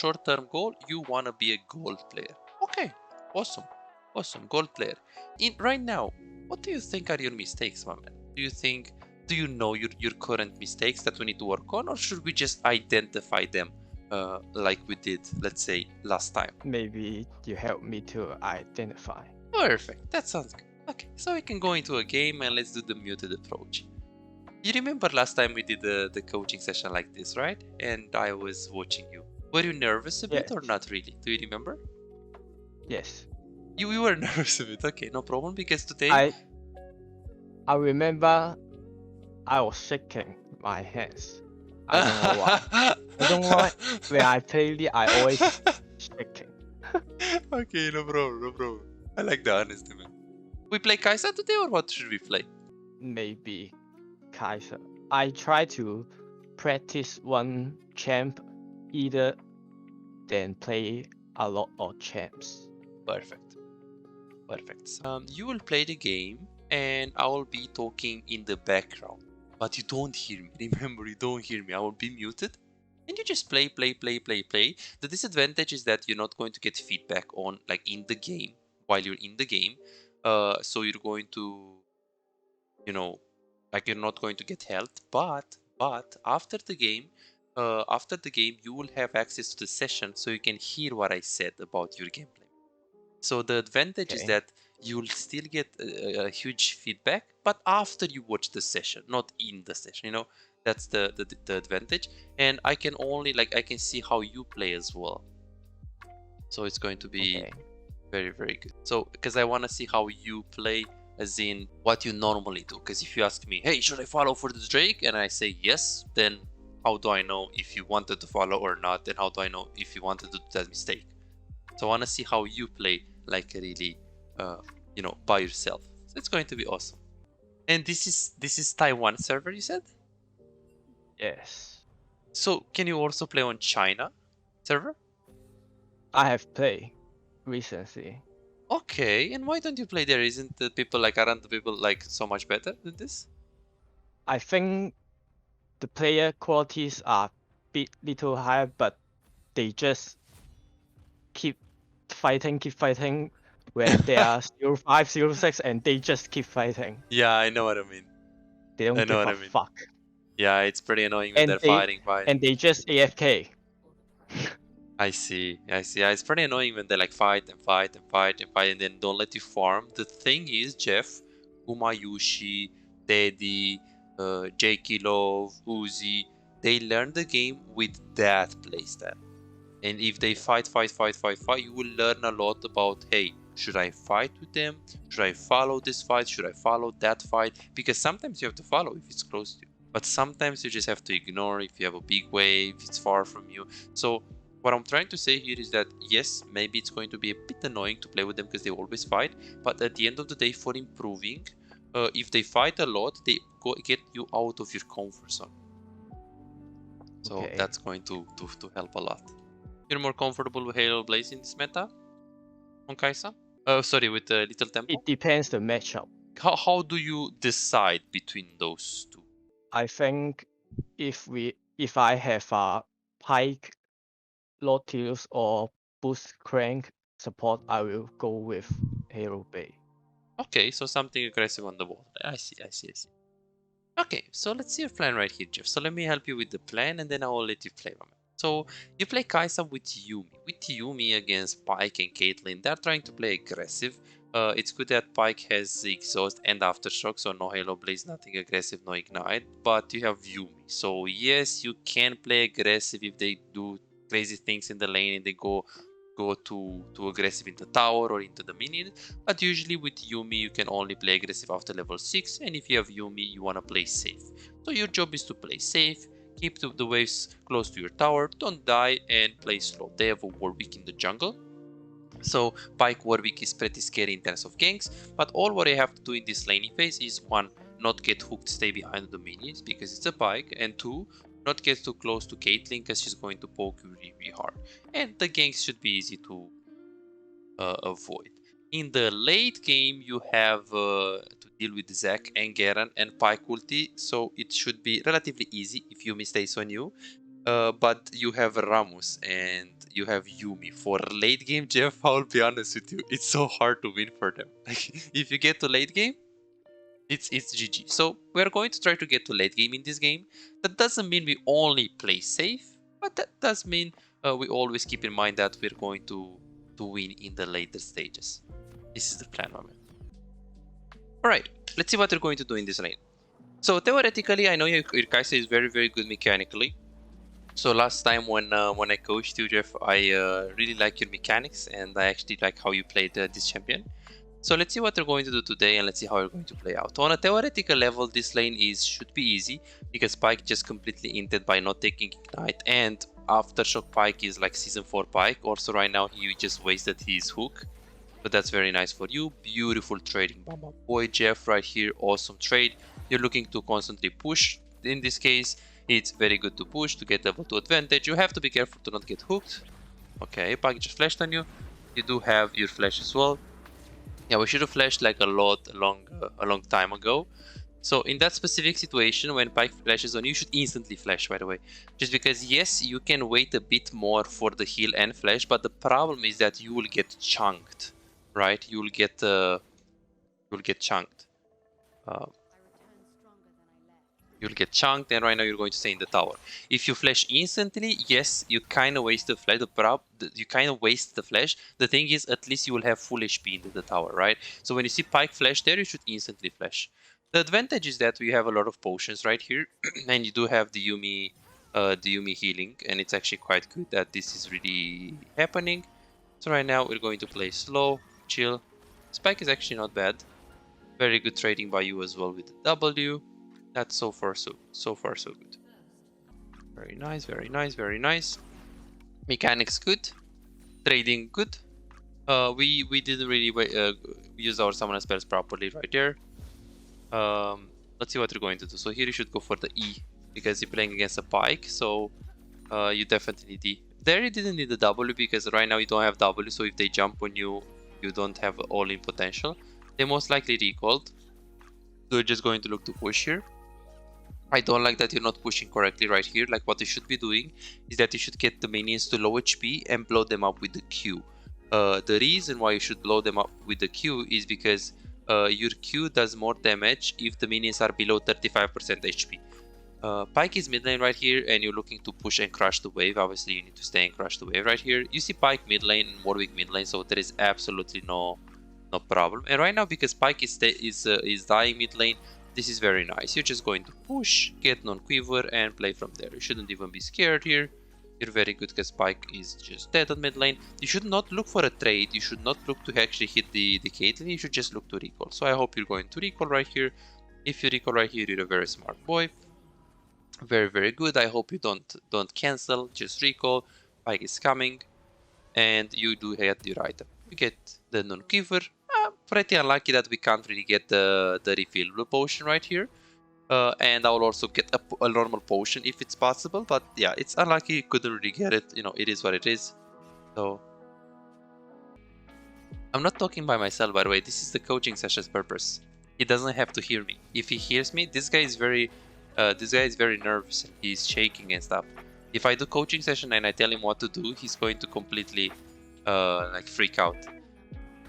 short-term goal, you want to be a gold player. Okay, awesome. Awesome, gold player. Right now, what do you think are your mistakes, my man? Do you know your current mistakes that we need to work on, or should we just identify them like we did, let's say, last time? Maybe you help me to identify. Perfect, that sounds good. Okay, so we can go into a game and let's do the muted approach. You remember last time we did the coaching session like this, right? And I was watching you. Were you nervous a bit Yes. or not really? Do you remember? Yes. You were nervous a bit. Okay, no problem, because today... I remember I was shaking my hands. I don't know why. I don't know why. When I play it, I always shaking. Okay, no problem, no problem. I like the honesty, man. We play Kaisa today, or what should we play? Maybe Kaisa. I try to practice one champ either than play a lot of champs. Perfect. Perfect. You will play the game, and I will be talking in the background. But you don't hear me. Remember, you don't hear me. I will be muted. And you just play. The disadvantage is that you're not going to get feedback on, like, in the game, while you're in the game. So you're going to, like, you're not going to get health. But after the game, you will have access to the session, so you can hear what I said about your gameplay. So the advantage is Okay. that you'll still get a huge feedback, but after you watch the session, not in the session. That's the advantage. And I can only, like, I can see how you play as well. So it's going to be Okay. very, very good. So because I want to see how you play, as in what you normally do. Because if you ask me, hey, should I follow for the Drake? And I say yes, then how do I know if you wanted to follow or not? And how do I know if you wanted to do that mistake? So I want to see how you play, like, really, by yourself. So it's going to be awesome. And this is Taiwan server, you said? Yes. So can you also play on China server? I have played recently. Okay, and why don't you play there? Isn't the people, like, aren't the people, like, so much better than this? I think the player qualities are bit little higher, but they just keep fighting when they are 05, 06, and they just keep fighting. Yeah, I know what I mean. They don't I know give what a I mean. fuck. Yeah, it's pretty annoying when And they're fighting. they just AFK. I see. Yeah, it's pretty annoying when they, like, fight, and then don't let you farm. The thing is, Jeff, Umayushi, Teddy, Jakey Love, Uzi, they learn the game with that playstyle. And if they fight, you will learn a lot about, hey, should I fight with them? Should I follow this fight? Should I follow that fight? Because sometimes you have to follow if it's close to you. But sometimes you just have to ignore if you have a big wave, it's far from you. So what I'm trying to say here is that, yes, maybe it's going to be a bit annoying to play with them because they always fight. But at the end of the day, for improving, if they fight a lot, they get you out of your comfort zone. So Okay. that's going to help a lot. You're more comfortable with Halo Blaze in this meta on Kaisa? Sorry, with Little Tempo? It depends the matchup. How do you decide between those two? I think if I have a Pike, Nautilus, or Boost Crank support, I will go with Hero Bay. Okay, so something aggressive on the wall. I see. Okay, so let's see your plan right here, Jeff. So let me help you with the plan, and then I will let you play. So you play Kaisa with Yumi. With Yumi against Pike and Caitlyn, they're trying to play aggressive. It's good that Pike has Exhaust and Aftershock, so no Halo Blaze, nothing aggressive, no Ignite. But you have Yumi. So yes, you can play aggressive if they do crazy things in the lane and they go too aggressive in the tower or into the minion. But usually with Yumi, you can only play aggressive after level 6. And if you have Yumi, you want to play safe. So your job is to play safe. Keep the waves close to your tower, don't die, and play slow. They have a Warwick in the jungle. So Pike Warwick is pretty scary in terms of ganks, but all what I have to do in this laning phase is 1. Not get hooked, stay behind the minions because it's a Pike, and 2. Not get too close to Caitlyn because she's going to poke you really hard. And the ganks should be easy to avoid. In the late game, you have to deal with Zac and Garen and Pike ulti, so it should be relatively easy if Yumi stays on you. but you have Ramos and you have Yumi. For late game, Jeff, I'll be honest with you, it's so hard to win for them. Like, if you get to late game, it's GG. So we're going to try to get to late game in this game. That doesn't mean we only play safe, but that does mean we always keep in mind that we're going to win in the later stages. This is the plan, my man. Alright, let's see what we're going to do in this lane. So theoretically, I know your Kaisa is very, very good mechanically. So last time when I coached you, Jeff, I really like your mechanics, and I actually like how you played this champion. So let's see what we're going to do today, and let's see how we're going to play out. On a theoretical level, this lane should be easy, because Pyke just completely inted by not taking Ignite, and Aftershock Pyke is like Season 4 Pyke. Also right now he just wasted his hook, but that's very nice for you. Beautiful trading by my boy Jeff right here, awesome trade. You're looking to constantly push. In this case, it's very good to push to get level 2 advantage. You have to be careful to not get hooked. Okay, Pyke just flashed on you. You do have your flash as well. Yeah, we should have flashed like a long time ago. So in that specific situation, when Pyke flashes on you, should instantly flash, by the way. Just because, yes, you can wait a bit more for the heal and flash, but the problem is that you will get chunked, right? You'll get chunked. You'll get chunked, and right now you're going to stay in the tower. If you flash instantly, yes, you kind of waste the flash. You kind of waste the flash. The thing is, at least you will have full HP into the tower, right? So when you see Pyke flash there, you should instantly flash. The advantage is that we have a lot of potions right here, and you do have the Yumi healing, and it's actually quite good that this is really happening. So right now we're going to play slow, chill. Pyke is actually not bad. Very good trading by you as well with the W. That's so far so good. Very nice, very nice, very nice. Mechanics good. Trading good. We didn't really use our summon spells properly right there. Let's see what we're going to do. So here you should go for the E, because you're playing against a Pyke, so you definitely need E. There you didn't need the W, because right now you don't have W, so if they jump on you, you don't have all-in potential. They most likely recalled. So you're just going to look to push here. I don't like that you're not pushing correctly right here. Like, what you should be doing is that you should get the minions to low HP and blow them up with the Q. The reason why you should blow them up with the Q is because your Q does more damage if the minions are below 35% HP. Pyke is mid lane right here, and you're looking to push and crush the wave. Obviously, you need to stay and crush the wave right here. You see Pyke mid lane and Warwick mid lane, so there is absolutely no problem. And right now, because Pyke is dying mid lane, this is very nice. You're just going to push, get non-quiver, and play from there. You shouldn't even be scared here. You're very good because Pyke is just dead on mid lane. You should not look for a trade. You should not look to actually hit the Caitlyn. You should just look to recall. So I hope you're going to recall right here. If you recall right here, you're a very smart boy. Very, very good. I hope you don't cancel. Just recall. Pyke is coming. And you do get your item. You get the non-quiver. Pretty unlucky that we can't really get the refillable potion right here. And I will also get a normal potion if it's possible. But yeah, it's unlucky. Couldn't really get it. You know, it is what it is. So I'm not talking by myself, by the way. This is the coaching session's purpose. He doesn't have to hear me. If he hears me, this guy is very nervous. He's shaking and stuff. If I do coaching session and I tell him what to do, he's going to completely like freak out.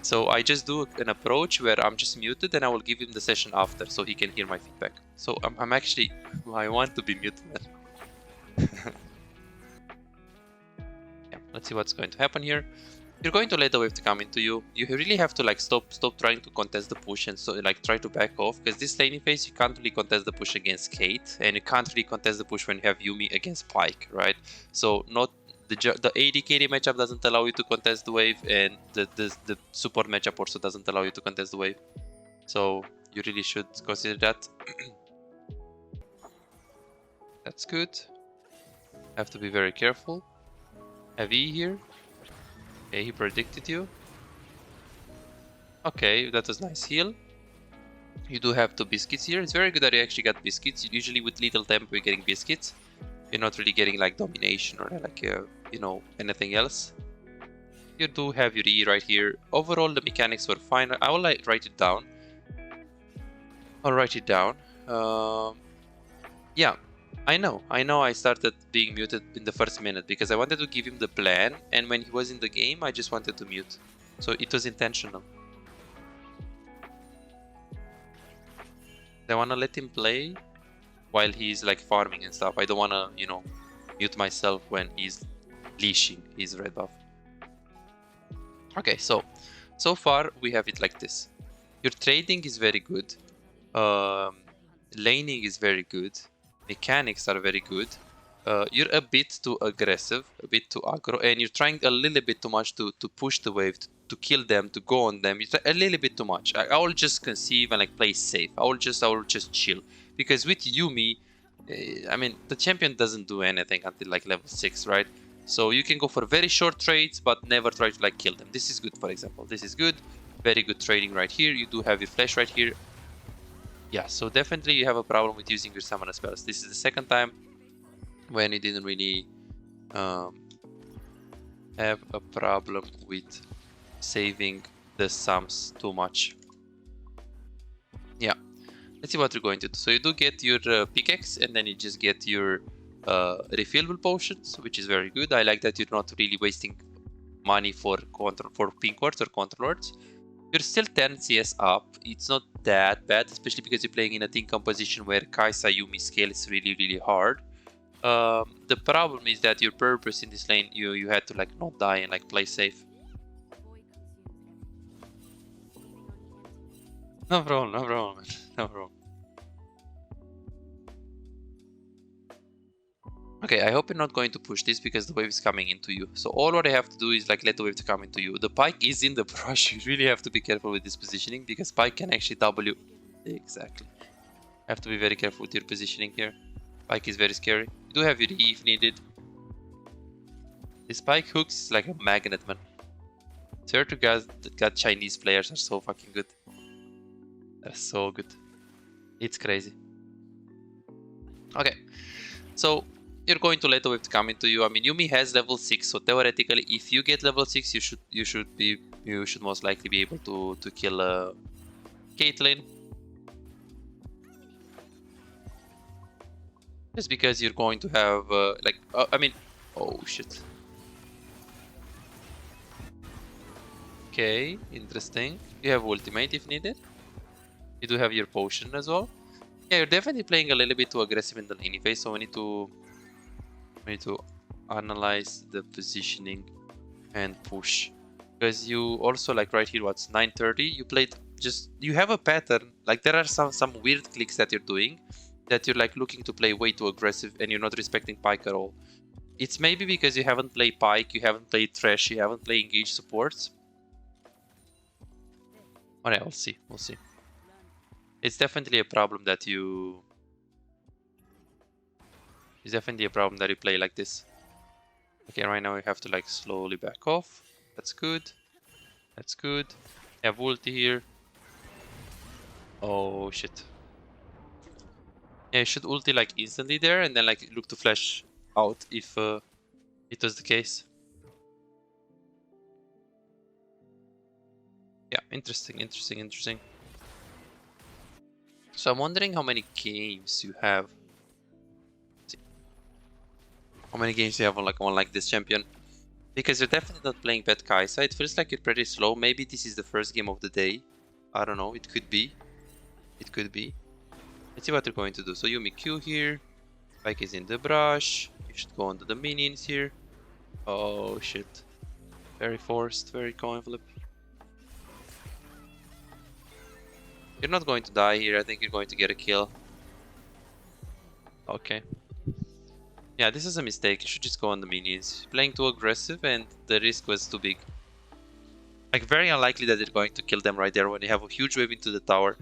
So I just do an approach where I'm just muted, and I will give him the session after, so he can hear my feedback. So I'm actually, I want to be muted. Yeah, let's see what's going to happen here. You're going to let the wave to come into you. You really have to like stop trying to contest the push, and so like try to back off, because this laning phase you can't really contest the push against Kate, and you can't really contest the push when you have Yumi against Pyke, right? So not the AD carry matchup doesn't allow you to contest the wave, and the support matchup also doesn't allow you to contest the wave. So you really should consider that. That's good. Have to be very careful. Have E here. Okay, he predicted you. Okay, that was nice heal. You do have 2 biscuits here. It's very good that you actually got biscuits. Usually with little tempo you're getting biscuits. You're not really getting like domination or like you know, anything else. You do have your E right here. Overall the mechanics were fine. I will like write it down. I'll write it down. Yeah, I know I started being muted in the first minute because I wanted to give him the plan, and when he was in the game I just wanted to mute. So it was intentional. I wanna let him play while he's like farming and stuff. I don't wanna, you know, mute myself when he's leashing his red buff. Okay, so far we have it like this. Your trading is very good. Laning is very good. Mechanics are very good. You're a bit too aggressive, a bit too aggro, and you're trying a little bit too much to push the wave, to kill them, to go on them. You try a little bit too much. I will just conceive and like play safe. I will just chill, because with Yuumi, I mean, the champion doesn't do anything until like level 6, right? So you can go for very short trades, but never try to like kill them. This is good, for example. This is good. Very good trading right here. You do have your flash right here. Yeah, so definitely you have a problem with using your summoner spells. This is the second time when you didn't really have a problem with saving the sums too much. Yeah, let's see what you're going to do. So you do get your pickaxe, and then you just get your refillable potions, which is very good. I like that you're not really wasting money for pink wards or control wards. You're still 10 CS up. It's not that bad, especially because you're playing in a team composition where Kaisa Yuumi scale is really hard. The problem is that your purpose in this lane, you had to like not die and like play safe. No problem, no problem, man. No problem. Okay, I hope you're not going to push this because the wave is coming into you. So all what I have to do is like let the wave to come into you. The pike is in the brush. You really have to be careful with this positioning because pike can actually W. Exactly. Have to be very careful with your positioning here. Pike is very scary. You do have your E if needed. This pike hooks is like a magnet, man. Swear to God that Chinese players are so fucking good. They're so good. It's crazy. Okay, so you're going to let the wave to come into you. I mean, Yuumi has level 6, so theoretically, if you get level 6, you should most likely be able to kill Caitlyn. Just because you're going to have I mean, oh shit. Okay, interesting. You have ultimate if needed. You do have your potion as well. Yeah, you're definitely playing a little bit too aggressive in the laning phase, so we need to analyze the positioning and push. Because you also like right here, what's 930? You played you have a pattern. Like there are some weird clicks that you're doing that you're like looking to play way too aggressive and you're not respecting Pike at all. It's maybe because you haven't played Pike, you haven't played Thresh, you haven't played engaged supports. Alright, we'll see. We'll see. It's definitely a problem that you... It's definitely a problem that you play like this. Okay, right now we have to like slowly back off. That's good. That's good. I have ulti here. Oh shit. Yeah, you should ulti like instantly there and then like look to flash out if it was the case. Yeah, interesting. So I'm wondering how many games you have. Let's see. How many games you have on like this champion? Because you're definitely not playing bad Kaisa. It feels like you're pretty slow. Maybe this is the first game of the day. I don't know. It could be. It could be. Let's see what they're going to do. So Yuumi Q here. Pike is in the brush. You should go onto the minions here. Oh shit. Very forced. Very coin flip. You're not going to die here. I think you're going to get a kill. Okay. Yeah, this is a mistake. You should just go on the minions. Playing too aggressive and the risk was too big. Like, very unlikely that they're going to kill them right there when you have a huge wave into the tower.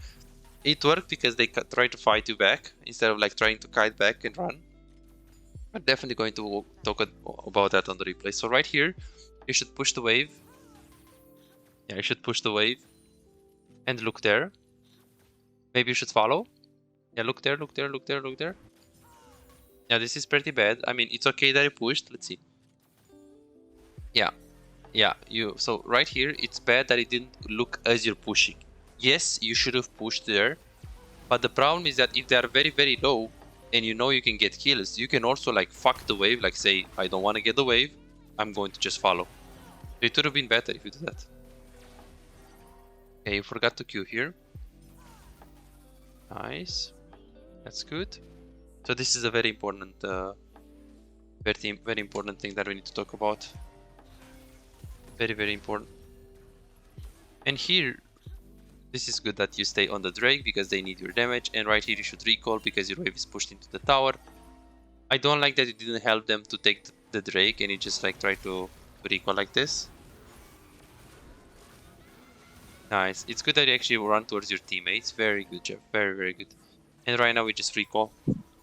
It worked because they tried to fight you back instead of like trying to kite back and run. I'm definitely going to talk about that on the replay. So right here, you should push the wave. Yeah, you should push the wave. And look there. Maybe you should follow. Yeah, look there. Yeah, this is pretty bad. I mean, it's okay that you pushed. Let's see. Yeah. So right here, it's bad that it didn't look as you're pushing. Yes, you should have pushed there. But the problem is that if they are very low, and you know you can get kills, you can also like fuck the wave, like say, I don't want to get the wave, I'm going to just follow. It would have been better if you did that. Okay, you forgot to queue here. Nice. That's good. So this is a very important, very important thing that we need to talk about. Very, very important. And here, this is good that you stay on the Drake because they need your damage. And right here you should recall because your wave is pushed into the tower. I don't like that you didn't help them to take the Drake and you just like try to recall like this. Nice. It's good that you actually run towards your teammates. Very good, Jeff. Very, very good. And right now we just recall.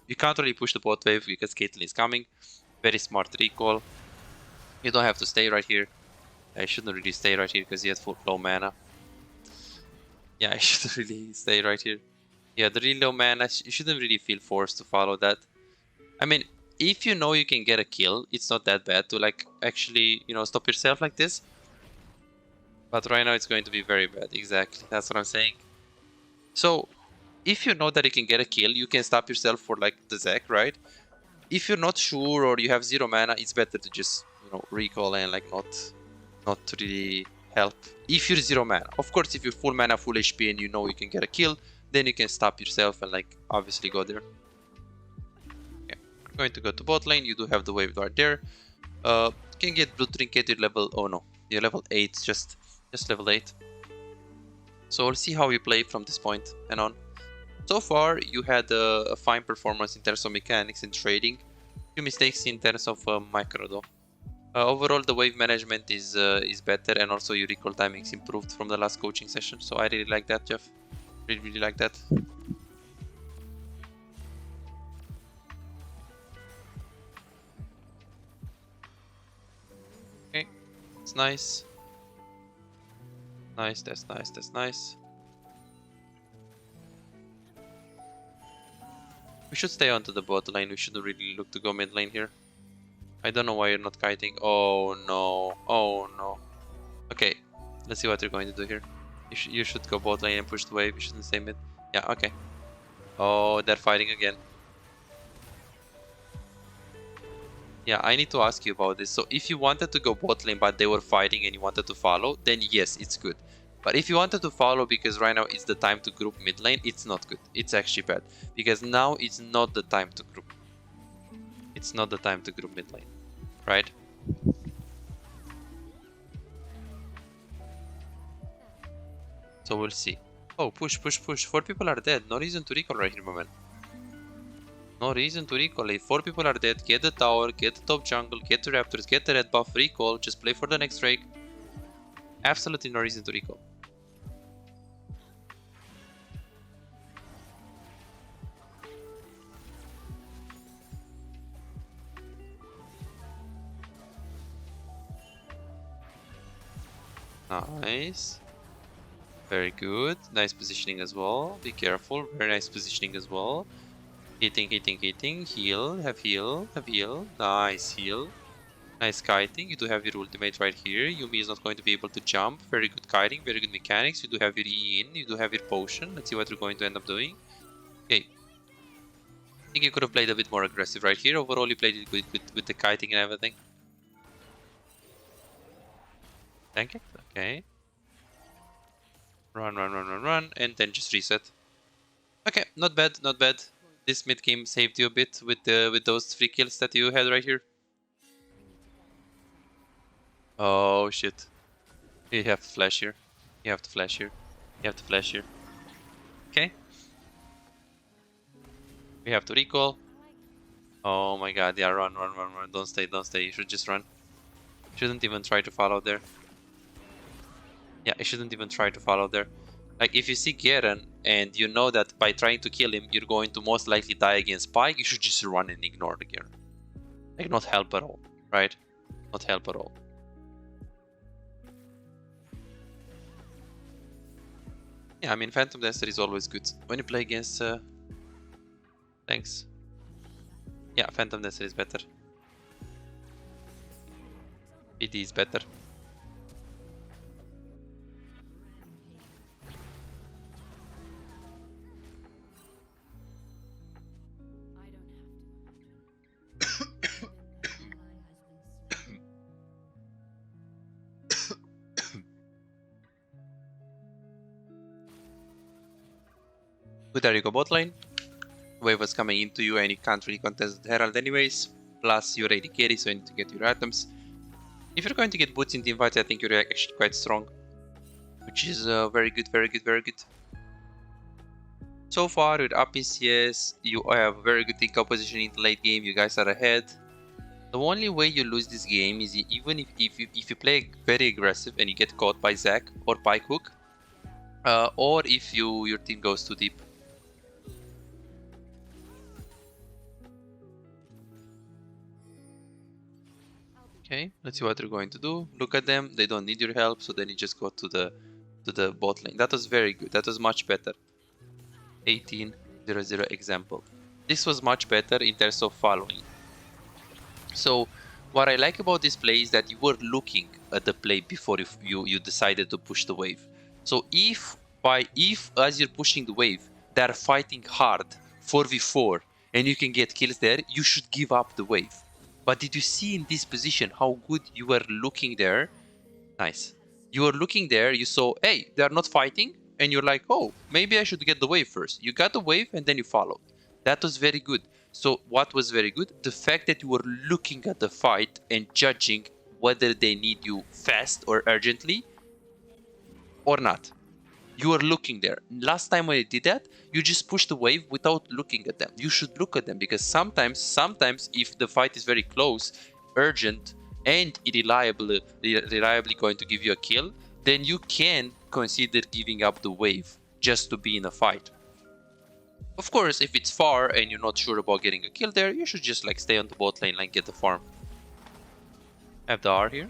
You can't really push the bot wave because Caitlyn is coming. Very smart recall. You don't have to stay right here. I shouldn't really stay right here because he has full low mana. Yeah, I shouldn't really stay right here. Yeah, the really low mana, you shouldn't really feel forced to follow that. I mean, if you know you can get a kill, it's not that bad to like actually, you know, stop yourself like this. But right now it's going to be very bad. Exactly, that's what I'm saying. So, if you know that you can get a kill, you can stop yourself for like the Zac, right? If you're not sure or you have 0 mana, it's better to just, you know, recall and like not really help. If you're 0 mana, of course, if you're full mana, full HP, and you know you can get a kill, then you can stop yourself and like obviously go there. Okay, I'm going to go to bot lane. You do have the wave right there. You can get blue trinket. You're level. Oh no, you're level 8. Just level 8. So we'll see how you play from this point and on. So far, you had a fine performance in terms of mechanics and trading. Few mistakes in terms of micro though. Overall, the wave management is better, and also your recall timing is improved from the last coaching session. So I really like that, Jeff. Really like that. Okay, it's nice. Nice, that's nice, that's nice. We should stay onto the bot lane. We shouldn't really look to go mid lane here. I don't know why you're not kiting. Oh no. Oh no. Okay, let's see what you're going to do here. You should go bot lane and push the wave. You shouldn't stay mid. Yeah, okay. Oh, they're fighting again. Yeah, I need to ask you about this. So if you wanted to go bot lane but they were fighting and you wanted to follow, then yes, it's good. But if you wanted to follow because right now it's the time to group mid lane, it's not good. It's actually bad. Because now it's not the time to group. It's not the time to group mid lane. Right? So we'll see. Oh, push, push, push. 4 people are dead. No reason to recall right here, my man. No reason to recall. If 4 people are dead, get the tower, get the top jungle, get the raptors, get the red buff, recall, just play for the next Drake. Absolutely no reason to recall. Nice. Very good. Nice positioning as well. Be careful. Very nice positioning as well. Hitting, hitting, hitting. Heal. Have heal. Have heal. Nice heal. Nice kiting. You do have your ultimate right here. Yuumi is not going to be able to jump. Very good kiting. Very good mechanics. You do have your E in. You do have your potion. Let's see what you're going to end up doing. Okay. I think you could have played a bit more aggressive right here. Overall, you played it good with the kiting and everything. Tank it. Okay. Run, run, run, run, run. And then just reset. Okay, not bad, not bad. This mid game saved you a bit with those 3 kills that you had right here. Oh shit. You have to flash here. You have to flash here. You have to flash here. Okay. We have to recall. Oh my god, yeah, run, run, run, run. Don't stay, don't stay. You should just run. Shouldn't even try to follow there. Yeah, you shouldn't even try to follow there. Like, if you see Garen and you know that by trying to kill him, you're going to most likely die against Spike, you should just run and ignore the Garen. Like, not help at all, right? Not help at all. Yeah, I mean, Phantom Dancer is always good when you play against tanks. Yeah, Phantom Dancer is better. PD is better. There you go, bot lane. Wave was coming into you and you can't really contest the Herald anyways. Plus you're AD carry, so you need to get your items. If you're going to get boots in the invite, I think you're actually quite strong. Which is very good, very good, very good. So far with up PCS, you have a very good pick-up position in the late game, you guys are ahead. The only way you lose this game is even if you play very aggressive and you get caught by Zac or Pike Hook, or if your team goes too deep. Okay, let's see what they're going to do. Look at them, they don't need your help, so then you just go to the bot lane. That was very good, that was much better. 18-0-0 example. This was much better in terms of following. So what I like about this play is that you were looking at the play before you decided to push the wave. So if as you're pushing the wave, they're fighting hard 4v4 and you can get kills there, you should give up the wave. But did you see in this position how good you were looking there? Nice. You were looking there, you saw, hey, they're not fighting, and you're like, oh, maybe I should get the wave first. You got the wave and then you followed. That was very good. So what was very good? The fact that you were looking at the fight and judging whether they need you fast or urgently or not. You were looking there. Last time when I did that, you just pushed the wave without looking at them. You should look at them because sometimes if the fight is very close, urgent, and reliably going to give you a kill, then you can consider giving up the wave just to be in a fight. Of course, if it's far and you're not sure about getting a kill there, you should just like stay on the bot lane, like get the farm. I have the R here.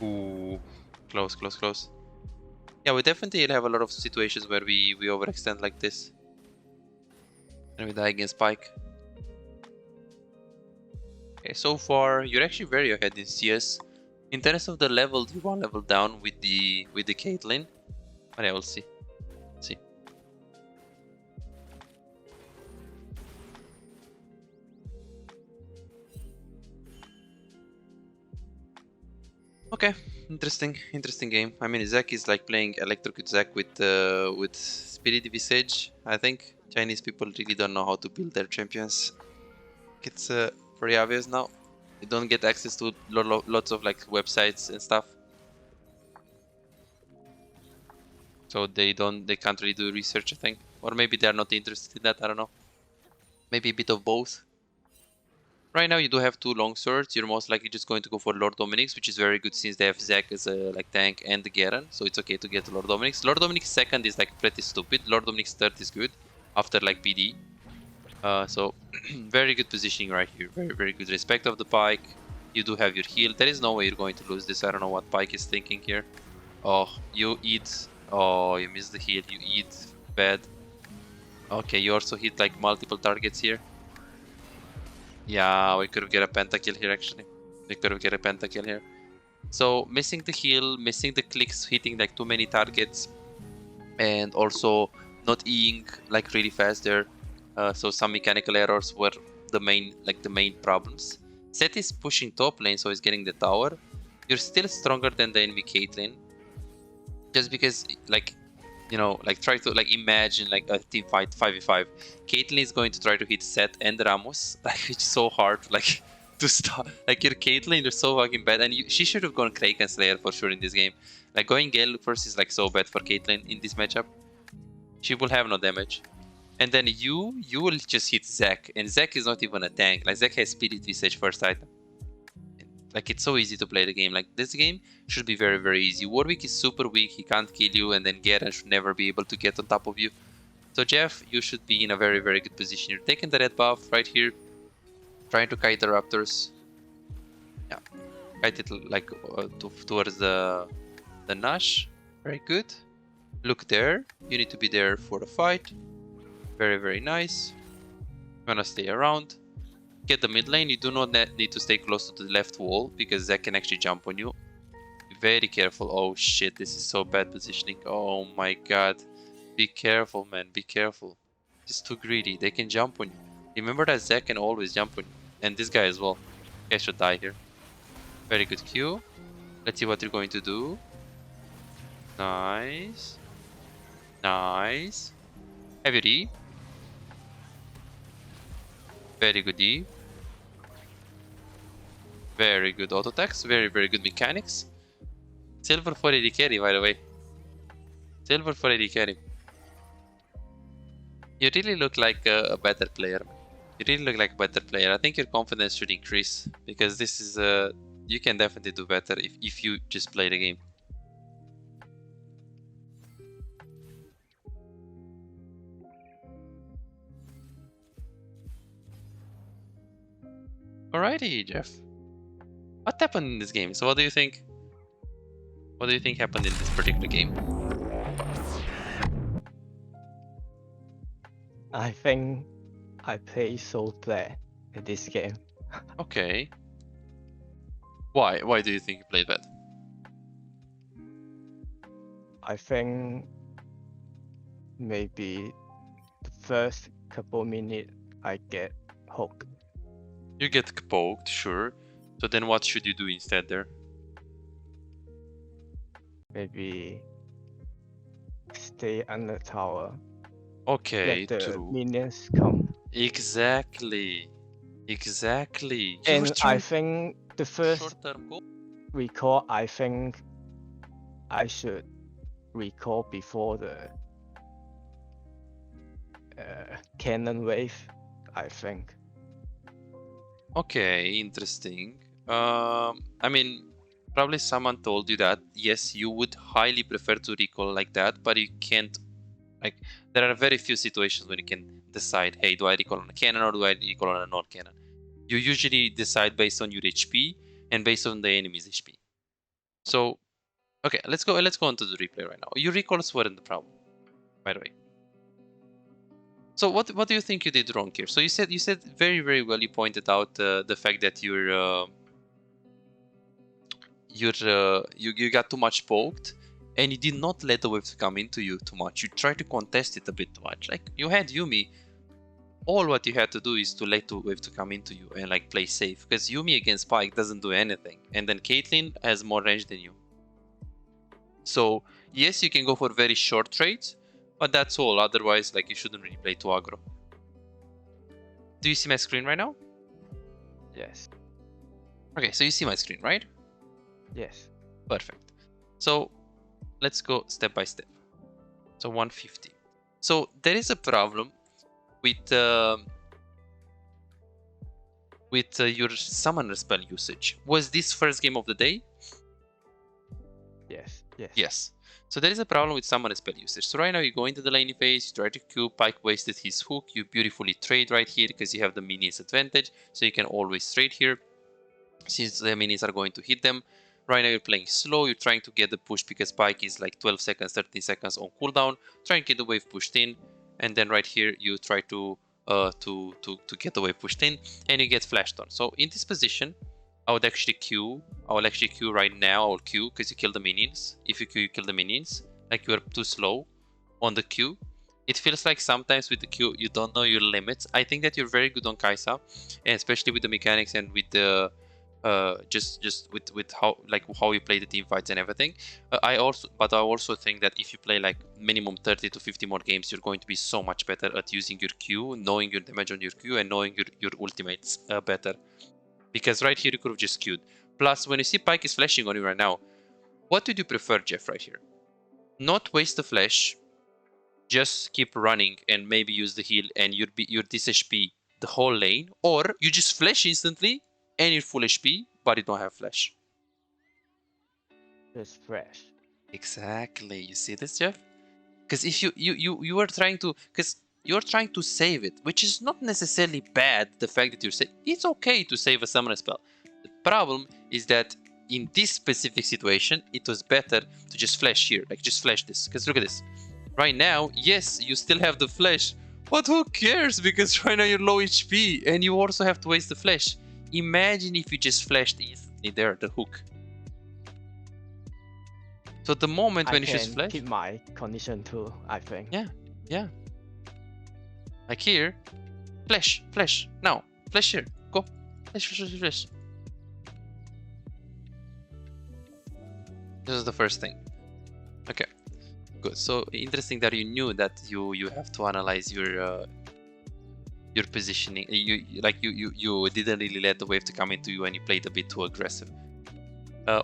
Ooh, close, close, close. Yeah, we definitely have a lot of situations where we overextend like this. And we die against Pike. Okay, so far you're actually very ahead in CS. In terms of the level, you one level down with the Caitlyn. But yeah, we'll see. See. Okay, interesting game. I mean, Zac is like playing Electrocute Zac with Spirit Visage. I think Chinese people really don't know how to build their champions. It's pretty obvious now. You don't get access to lots of like websites and stuff, so they can't really do research, I think, or maybe they're not interested in that. I don't know. Maybe a bit of both. Right now you do have two long swords. You're most likely just going to go for Lord Dominic's, which is very good since they have Zac as a like tank and the Garen, so it's okay to get Lord Dominic's. Lord Dominic's second is like pretty stupid. Lord Dominic's third is good after like BD. So very good positioning right here. Very good. Respect of the Pike. You do have your heal. There is no way you're going to lose this. I don't know what Pike is thinking here. Oh, you eat. Oh, you missed the heal. You eat. Bad. Okay, you also hit like multiple targets here. Yeah, we could have get a pentakill here actually. We could have get a pentakill here. So missing the heal, missing the clicks, hitting like too many targets, and also not Eing like really fast there. So some mechanical errors were the main problems. Seth is pushing top lane, so he's getting the tower. You're still stronger than the enemy Caitlyn. Just because, like, you know, like try to like imagine like a team fight 5v5. Caitlyn is going to try to hit Seth and Ramos. Like it's so hard, like to stop. Like you're Caitlyn, you're so fucking bad, and she should have gone Kraken Slayer for sure in this game. Like going Gale first is like so bad for Caitlyn in this matchup. She will have no damage. And then you will just hit Zac, and Zac is not even a tank. Like Zac has Spirit Visage first item. Like it's so easy to play the game. Like this game should be very easy. Warwick is super weak, he can't kill you, and then Garen should never be able to get on top of you. So Jeff, you should be in a very good position. You're taking the red buff right here, trying to kite the Raptors. Yeah, kite it like towards the Nash. Very good. Look there. You need to be there for the fight. Very nice. Gonna stay around. Get the mid lane. You do not need to stay close to the left wall because Zac can actually jump on you. Be very careful. Oh shit, this is so bad positioning. Oh my god. Be careful, man. Be careful. It's too greedy. They can jump on you. Remember that Zac can always jump on you. And this guy as well. I should die here. Very good Q. Let's see what you're going to do. Nice. Nice. Heavy D. Very good D. Very good auto attacks. Very good mechanics. Silver for AD carry, by the way. Silver for AD carry. You really look like a better player. You really look like a better player. I think your confidence should increase because this is you can definitely do better if you just play the game. Alrighty, Jeff. What happened in this game? So what do you think? What do you think happened in this particular game? I think I play so bad in this game. Okay. Why? Why do you think you played bad? I think maybe the first couple minutes I get hooked. You get poked, sure. So then what should you do instead there? Maybe stay under tower. Okay, Let the true. minions come. Exactly. Exactly. You were And I trying think the first short-term goal. recall, I think I should recall before the cannon wave, I think. Okay, interesting. I mean, probably someone told you that. Yes, you would highly prefer to recall like that, but you can't. Like, there are very few situations when you can decide, hey, do I recall on a cannon or do I recall on a non-cannon? You usually decide based on your HP and based on the enemy's HP. So, okay, let's go into the replay right now. Your recalls weren't the problem, by the way. So what do you think you did wrong here? So you said very well. You pointed out the fact that you got too much poked, and you did not let the wave to come into you too much. You tried to contest it a bit too much. Like you had Yuumi, all what you had to do is to let the wave to come into you and like play safe. Because Yuumi against Spike doesn't do anything, and then Caitlyn has more range than you. So yes, you can go for very short trades, but that's all. Otherwise, like you shouldn't really play too aggro. Do you see my screen right now? Yes. Okay, so you see my screen, right? Yes. Perfect. So let's go step by step. So 150. So there is a problem with your summoner spell usage. Was this first game of the day? Yes. Yes. Yes. So there is a problem with summoner spell usage. So right now you go into the laning phase, you try to Q, Pike wasted his hook, you beautifully trade right here because you have the minions advantage, so you can always trade here since the minions are going to hit them. Right now you're playing slow, you're trying to get the push because Pike is like 12 seconds, 13 seconds on cooldown, trying to get the wave pushed in, and then right here you try to get the wave pushed in, and you get flashed on. So in this position, I will actually Q right now. I will Q because you kill the minions. If you Q, you kill the minions. Like you are too slow on the Q. It feels like sometimes with the Q, you don't know your limits. I think that you're very good on Kaisa, and especially with the mechanics and with the just with how you play the team fights and everything. I also think that if you play like minimum 30 to 50 more games, you're going to be so much better at using your Q, knowing your damage on your Q, and knowing your ultimates better. Because right here you could have just queued. Plus, when you see Pike is flashing on you right now, what would you prefer, Jeff, right here? Not waste the flash, just keep running and maybe use the heal and you're this HP the whole lane, or you just flash instantly and you're full HP, but you don't have flash. Just fresh. Exactly. You see this, Jeff? Because if you are trying to, because you're trying to save it, which is not necessarily bad. The fact that it's okay to save a summoner spell. The problem is that in this specific situation, it was better to just flash here, like just flash this. Because look at this. Right now, yes, you still have the flash, but who cares? Because right now you're low HP and you also have to waste the flash. Imagine if you just flashed instantly there, the hook. So the moment when you just flash, keep my condition too, I think. yeah. Like here, flash, now, flash here, go, flash. This is the first thing. Okay. Good. So interesting that you knew that you have to analyze your positioning. You didn't really let the wave to come into you, and you played a bit too aggressive.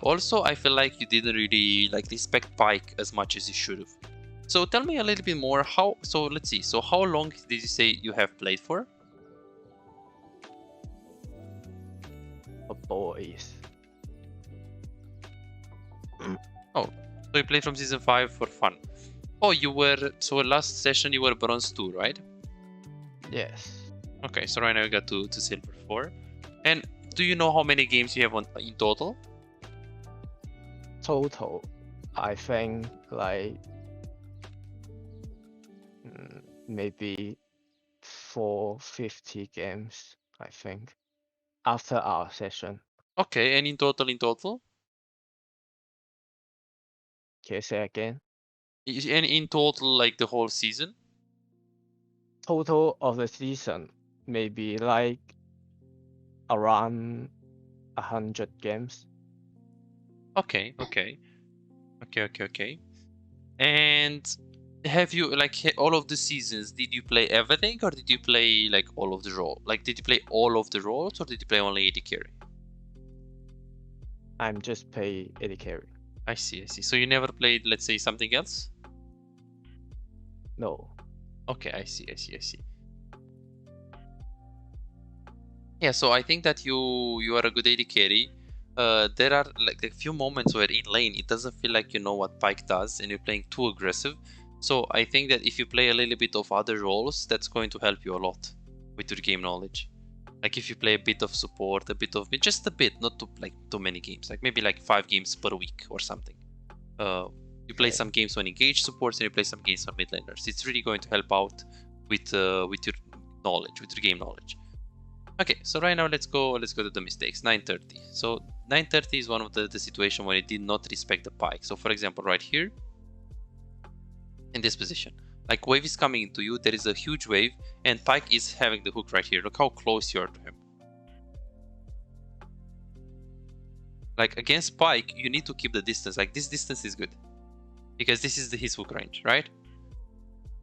Also, I feel like you didn't really like respect Pike as much as you should have. So tell me a little bit more. So let's see. So how long did you say you have played for? Boys. Oh, so you played from season 5 for fun. Oh, so last session you were bronze 2, right? Yes. Okay, so right now you got to silver 4. And do you know how many games you have in total? Total, I think like maybe 450 games, I think, after our session. Okay, and in total? Can you say again? And in total, like the whole season? Total of the season, maybe like around 100 games. Okay. And have you, like, all of the seasons, did you play everything, or did you play like all of the roles? Like, did you play all of the roles, or did you play only AD carry? I'm just play AD carry. I see. So you never played, let's say, something else? No. Okay, I see. Yeah, so I think that you are a good AD carry. There are like a few moments where in lane it doesn't feel like you know what Pike does, and you're playing too aggressive. So I think that if you play a little bit of other roles, that's going to help you a lot with your game knowledge. Like if you play a bit of support, just a bit, not too many games, like maybe like 5 games per week or something. You play some games on engaged supports, and you play some games on mid laners. It's really going to help out with your knowledge, with your game knowledge. Okay, so right now let's go to the mistakes. 930. So 930 is one of the situation where it did not respect the Pike. So for example, right here, in this position, like wave is coming into you, there is a huge wave, and Pike is having the hook right here. Look how close you are to him. Like against Pike, you need to keep the distance. Like this distance is good, because this is his hook range, right?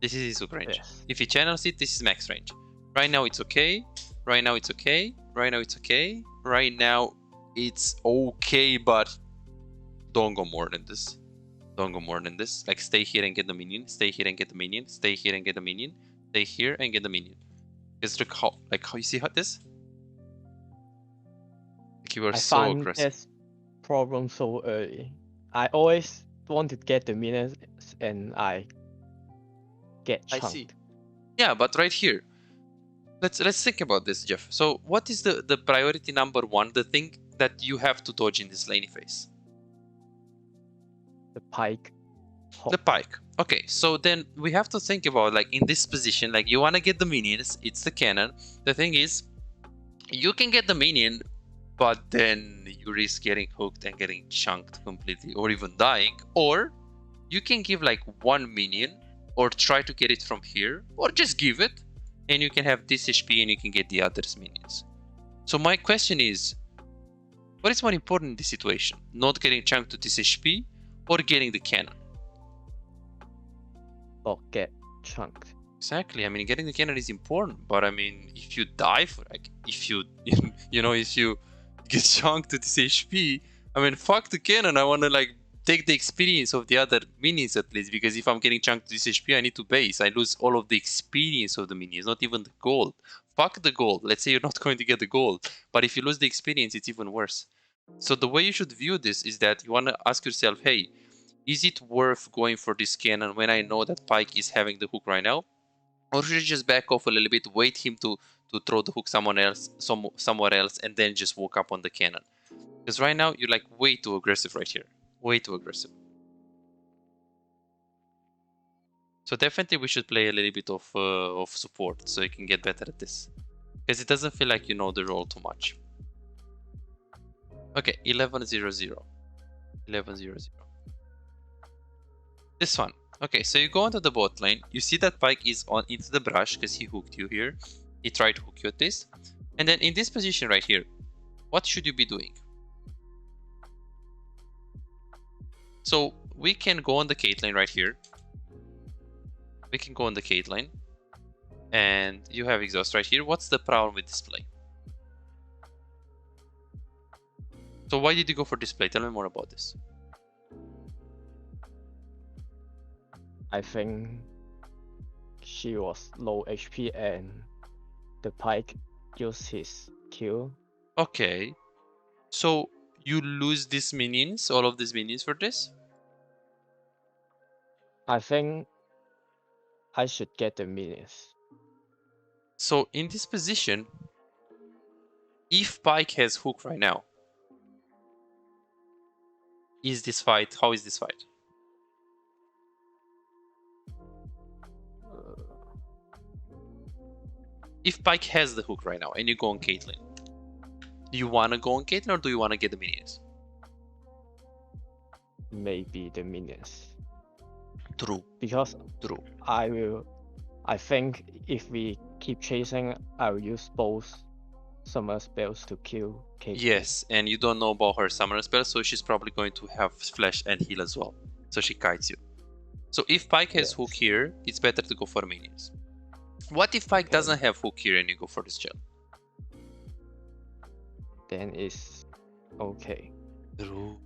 This is his hook range. Yes. If he channels it, this is max range. Right now it's okay. Right now it's okay. Right now it's okay. Right now it's okay, but don't go more than this. Don't go more than this. Like stay here and get the minion. Stay here and get the minion. Stay here and get the minion. Stay here and get the minion. Just look how you see how this? Like you are so aggressive. This problem so early. I always want to get the minions and I get chunked. I see. Yeah, but right here, let's think about this, Jeff. So what is the priority number 1, the thing that you have to dodge in this lane phase? The Pike. The Pike. Okay, so then we have to think about, like, in this position, like you want to get the minions, it's the cannon. The thing is, you can get the minion, but then you risk getting hooked and getting chunked completely, or even dying. Or you can give like 1 minion, or try to get it from here, or just give it, and you can have this HP and you can get the others minions. So my question is, what is more important in this situation? Not getting chunked to this HP, or getting the cannon? Or get chunked. Exactly. I mean, getting the cannon is important, but I mean, if you die for, like, if you if you get chunked to this HP, I mean, fuck the cannon. I want to like take the experience of the other minions at least, because if I'm getting chunked to this HP, I need to base. I lose all of the experience of the minions, not even the gold. Fuck the gold. Let's say you're not going to get the gold, but if you lose the experience, it's even worse. So the way you should view this is that you want to ask yourself, hey, is it worth going for this cannon when I know that Pike is having the hook right now? Or should I just back off a little bit, wait him to throw the hook somewhere else, and then just walk up on the cannon? Because right now you're like way too aggressive right here. Way too aggressive. So definitely we should play a little bit of support so you can get better at this. Because it doesn't feel like you know the role too much. Okay, 11-0-0. 11-0-0. This one. Okay, so you go into the bot lane. You see that Pike is on into the brush because he hooked you here. He tried to hook you at this. And then in this position right here, what should you be doing? So we can go on the Caitlyn right here. We can go on the Caitlyn. And you have exhaust right here. What's the problem with display? So why did you go for display? Tell me more about this. I think she was low HP and the Pyke used his Q. Okay. So you lose these minions, all of these minions for this? I think I should get the minions. So in this position, if Pyke has hook right now, is this fight? How is this fight? If Pyke has the hook right now and you go on Caitlyn, do you want to go on Caitlyn or do you want to get the minions? Maybe the minions. True. Because True. I think if we keep chasing, I'll use both summer spells to kill Caitlyn. Yes, and you don't know about her summoner spell, so she's probably going to have flash and heal as well. So she kites you. So if Pyke has Yes. hook here, it's better to go for minions. What if Pyke doesn't have hook here and you go for this gel? Then it's okay. True.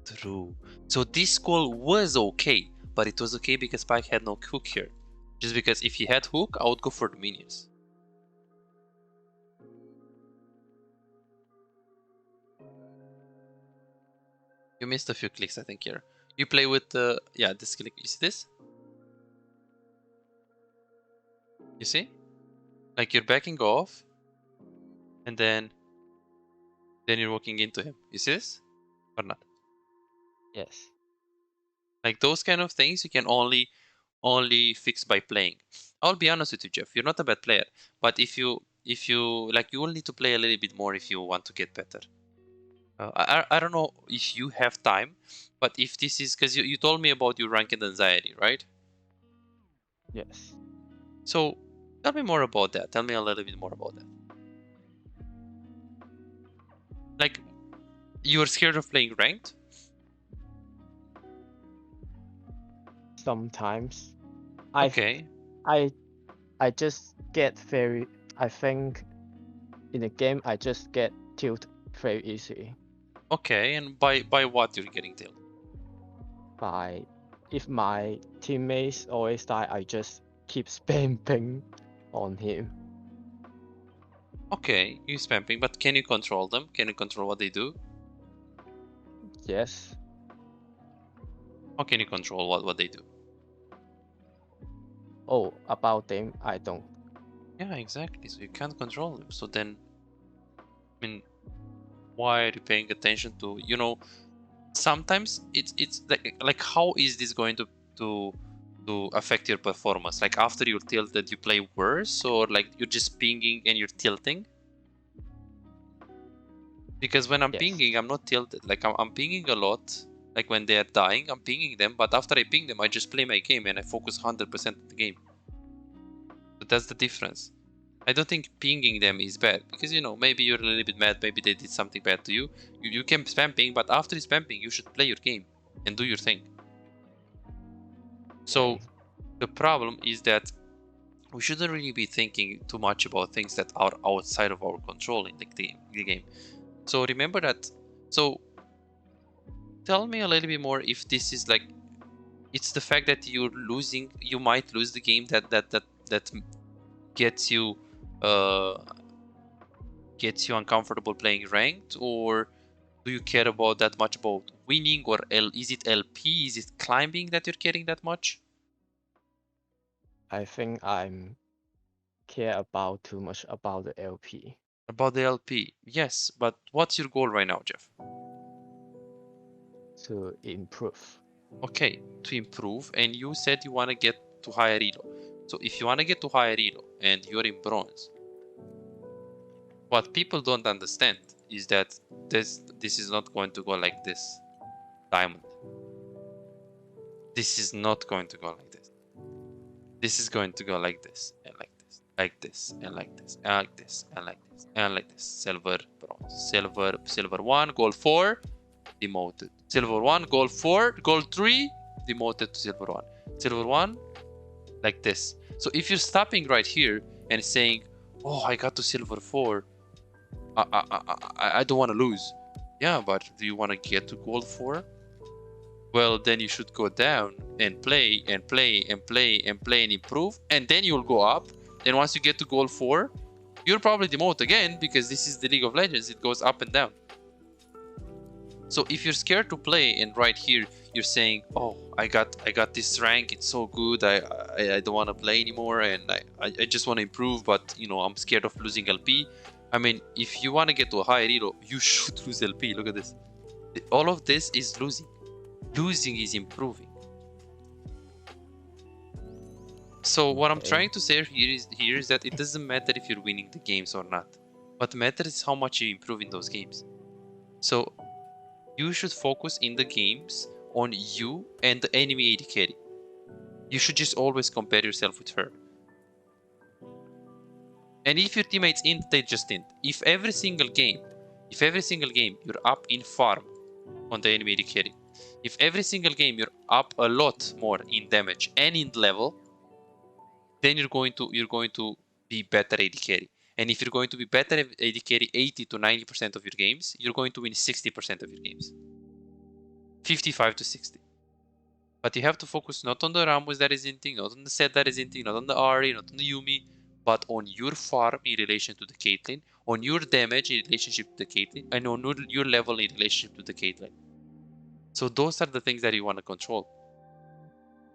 True. So this call was okay, but it was okay because Pyke had no hook here. Just because if he had hook, I would go for the minions. You missed a few clicks, I think, here. You play with the... yeah, this click. You see this? You see? Like you're backing off, and then you're walking into him. You see this? Or not? Yes. Like those kind of things you can only fix by playing. I'll be honest with you, Jeff. You're not a bad player, but if you like, you will need to play a little bit more if you want to get better. I don't know if you have time, but if this is because you told me about your ranked anxiety, right? Yes. So tell me more about that. Tell me a little bit more about that. Like, you're scared of playing ranked? Sometimes. Okay. I just get very. I think in the game I just get tilted very easily. Okay, and by what you're getting tilted? By if my teammates always die, I just keep spamming on him. Okay, you spamming, but can you control them? Can you control what they do? Yes. How can you control what they do? Oh, about them, I don't. Yeah, exactly. So you can't control them. So then, I mean, why are you paying attention to? You know, sometimes it's like how is this going to affect your performance? Like after you're tilted, you play worse, or like you're just pinging and you're tilting? Because when I'm Yes. pinging, I'm not tilted. Like I'm pinging a lot. Like when they're dying, I'm pinging them. But after I ping them, I just play my game and I focus 100% on the game. So that's the difference. I don't think pinging them is bad. Because, you know, maybe you're a little bit mad. Maybe they did something bad to you. You can spam ping, but after you spam ping, you should play your game and do your thing. So the problem is that we shouldn't really be thinking too much about things that are outside of our control in the game. So remember that. So tell me a little bit more if this is like, it's the fact that you're losing, you might lose the game that gets you uncomfortable playing ranked, or do you care about that much about winning, or is it LP, is it climbing that you're caring that much? I think I'm care about too much about the LP. About the LP, yes, but what's your goal right now, Jeff? To improve. Okay, to improve, and you said you want to get to higher elo. So if you want to get to higher elo and you're in bronze, what people don't understand is that this is not going to go like this. Diamond. This is not going to go like this. This is going to go like this, and like this, like this, and like this, and like this, and like this, and like this. Silver, bronze, silver 1, gold 4, demoted. Silver 1, gold 4, gold 3, demoted to silver 1. Silver 1, like this. So if you're stopping right here and saying, oh, I got to silver 4, I don't want to lose. Yeah, but do you want to get to gold 4? Well, then you should go down and play and play and play and play and improve, and then you'll go up. And once you get to gold 4, you'll probably demote again, because this is the League of Legends. It goes up and down. So if you're scared to play, and right here you're saying, oh, I got this rank, it's so good, I don't want to play anymore, and I just want to improve, but you know, I'm scared of losing LP. I mean, if you want to get to a higher elo, you should lose LP. Look at this. All of this is losing. Losing is improving. So what I'm trying to say here is that it doesn't matter if you're winning the games or not. What matters is how much you improve in those games. So you should focus in the games on you and the enemy AD carry. You should just always compare yourself with her. And if your teammates int, they just int. If every single game you're up in farm on the enemy AD carry, if every single game you're up a lot more in damage and in level, then you're going to be better AD carry. And if you're going to be better AD carry 80 to 90% of your games, you're going to win 60% of your games. 55 to 60. But you have to focus not on the Ramos that is inting, not on the Set that is inting, not on the Ahri, not on the Yuumi, but on your farm in relation to the Caitlyn, on your damage in relationship to the Caitlyn, and on your level in relationship to the Caitlyn. So those are the things that you want to control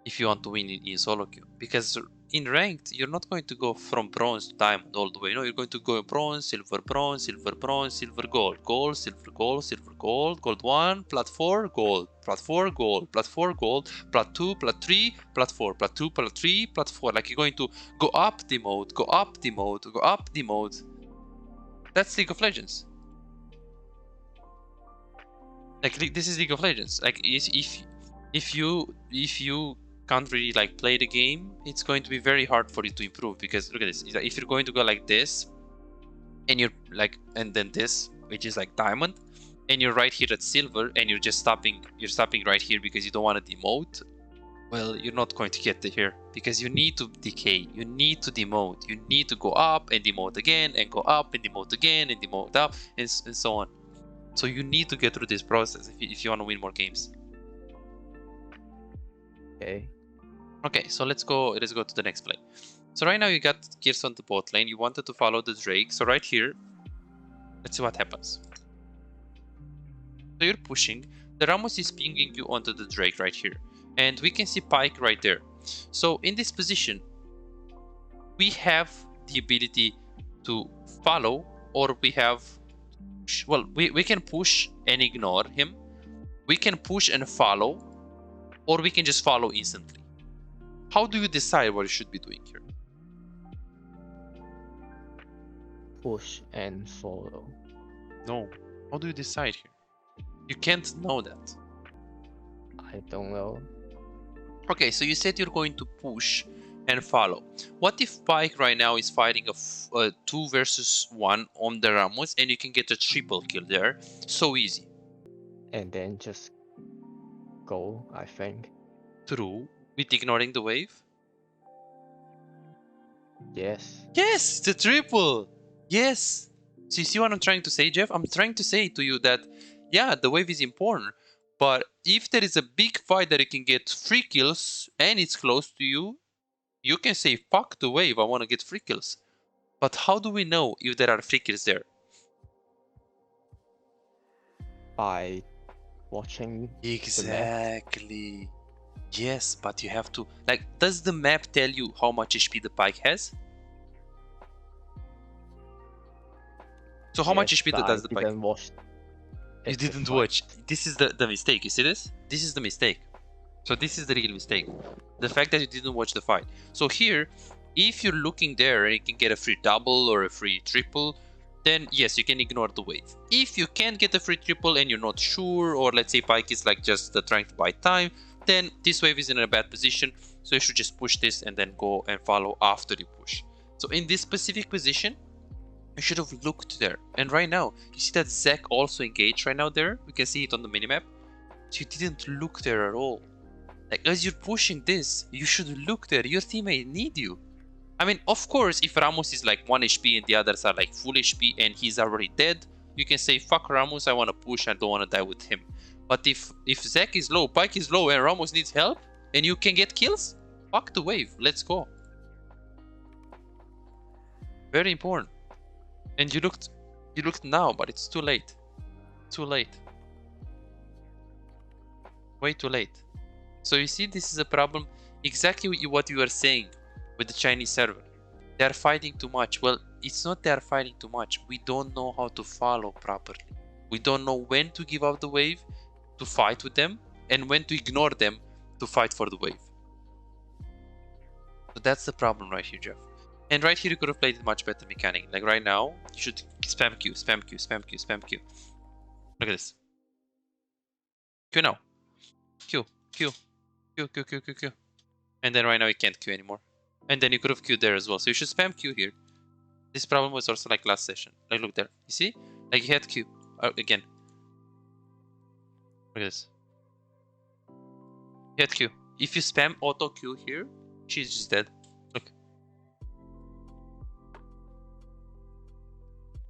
if you want to win in solo queue. Because in ranked, you're not going to go from bronze to diamond all the way. No, you're going to go bronze, silver, bronze, silver, bronze, silver, gold, gold, silver, gold, silver, gold, gold 1, plat 4, gold, plat 4, gold, plat 4, gold, plat 2, plat 3, plat 4, plat 2, plat 3, plat 4. Like you're going to go up the mode, go up the mode, go up the mode. That's League of Legends. Like this is League of Legends. Like if you can't really like play the game, it's going to be very hard for you to improve. Because look at this. If you're going to go like this, and you're like, and then this, which is like diamond, and you're right here at silver, and you're just stopping right here because you don't want to demote. Well, you're not going to get here because you need to decay. You need to demote. You need to go up and demote again, and go up and demote again, and demote up, and so on. So you need to get through this process if you want to win more games. Okay, so let's go to the next play. So right now you got Kirsa on the bot lane. You wanted to follow the Drake. So right here, let's see what happens. So you're pushing. The Ramos is pinging you onto the Drake right here. And we can see Pyke right there. So in this position, we have the ability to follow, or we have... Well, we can push and ignore him. We can push and follow, or we can just follow instantly. How do you decide what you should be doing here? Push and follow. No. How do you decide here? You can't know that. I don't know. Okay, so you said you're going to push and follow. What if Pyke right now is fighting a 2 versus 1 on the Ramos, and you can get a triple kill there? So easy. And then just go, I think. True. With ignoring the wave? Yes. Yes, the triple! Yes! So you see what I'm trying to say, Jeff? I'm trying to say to you that, yeah, the wave is important, but if there is a big fight that you can get 3 kills and it's close to you, you can say, fuck the wave, I want to get 3 kills. But how do we know if there are 3 kills there? By watching Exactly. The map. Yes, but you have to... Like, does the map tell you how much HP the Pyke has? So how much HP does the Pyke? You didn't watch. This is the mistake. You see this? This is the mistake. So this is the real mistake. The fact that you didn't watch the fight. So here, if you're looking there and you can get a free double or a free triple, then yes, you can ignore the wave. If you can't get a free triple and you're not sure, or let's say Pyke is like just trying to buy time, then this wave is in a bad position. So you should just push this and then go and follow after you push. So in this specific position, you should have looked there. And right now, you see that Zac also engaged right now there. We can see it on the minimap. So you didn't look there at all. Like, as you're pushing this, you should look there. Your teammate need you. I mean, of course, if Ramos is like 1 HP and the others are like full HP and he's already dead, you can say, fuck Ramos, I want to push, I don't want to die with him. But if Zek is low, Pyke is low, and Ramos needs help, and you can get kills, fuck the wave, let's go. Very important. And you looked now, but it's too late. Too late. Way too late. So you see, this is a problem. Exactly what you were saying with the Chinese server. They are fighting too much. Well, it's not they are fighting too much. We don't know how to follow properly. We don't know when to give up the wave to fight with them and when to ignore them to fight for the wave. So that's the problem right here, Jeff. And right here, you could have played it much better mechanic. Like right now, you should spam Q, spam Q, spam Q, spam Q. Look at this. Q now. Q, Q, Q, Q, Q, Q, Q. And then right now you can't Q anymore. And then you could have Q'd there as well. So you should spam Q here. This problem was also like last session. Like look there. You see? Like you had Q. Again. Look at this. You had Q. If you spam auto Q here, she's just dead. Look.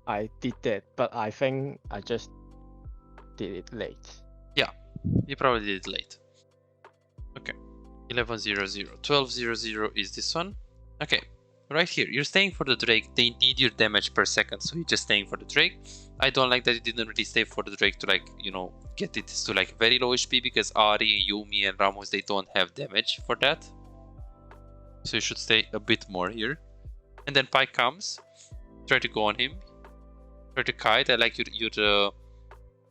I did that, but I think I just did it late. Yeah, you probably did it late. Okay. 11:00, 12:00 is this one. Okay, right here, you're staying for the Drake. They need your damage per second, so you're just staying for the Drake. I don't like that you didn't really stay for the Drake to like, you know, get it to like very low HP because Ari, Yuumi, and Ramos, they don't have damage for that. So you should stay a bit more here. And then Pyke comes, try to go on him, try to kite. I like your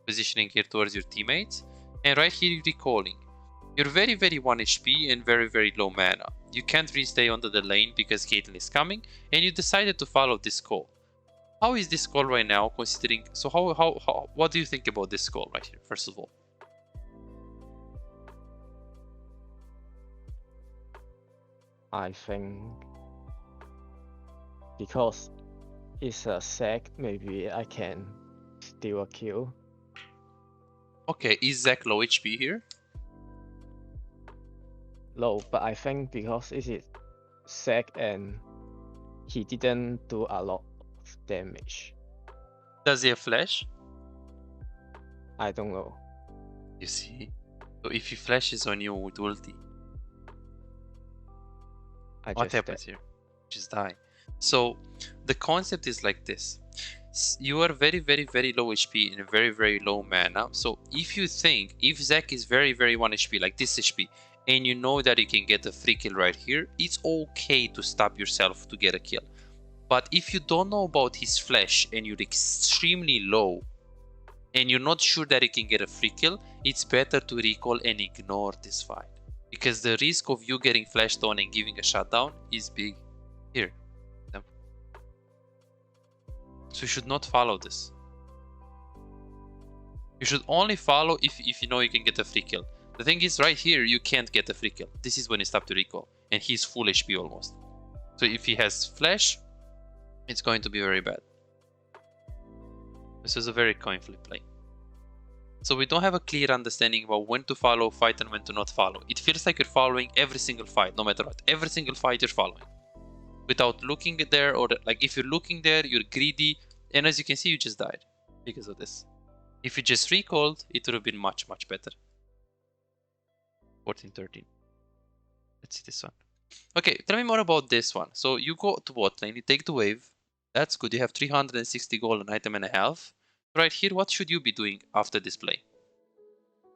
positioning here towards your teammates. And right here, you're recalling. You're very, very 1 HP and very, very low mana. You can't really stay under the lane because Caitlyn is coming, and you decided to follow this call. How is this call right now, considering? So what do you think about this call right here, first of all? I think because it's a sec, maybe I can steal a kill. Okay, is Zach low HP here? Low, but I think because it is sec and he didn't do a lot of damage. Does he have flash? I don't know. You see? So if he flashes on you with ulti, what happens here? Just die. So the concept is like this. You are very, very, very low HP and very, very low mana. So if you think, if Zach is very, very 1 HP, like this HP, and you know that you can get a free kill right here, it's okay to stop yourself to get a kill. But if you don't know about his flash and you're extremely low, and you're not sure that you can get a free kill, it's better to recall and ignore this fight. Because the risk of you getting flashed on and giving a shutdown is big. Here. So you should not follow this. You should only follow if you know you can get a free kill. The thing is, right here, you can't get a free kill. This is when you stop to recall. And he's full HP almost. So if he has flash, it's going to be very bad. This is a very coin flip play. So we don't have a clear understanding about when to follow fight and when to not follow. It feels like you're following every single fight, no matter what. Every single fight you're following. Without looking there, or like if you're looking there, you're greedy. And as you can see, you just died because of this. If you just recalled, it would have been much, much better. 14-13. Let's see this one. Okay, tell me more about this one. So you go to bot lane, you take the wave. That's good. You have 360 gold, an item and a half. Right here, what should you be doing after this play?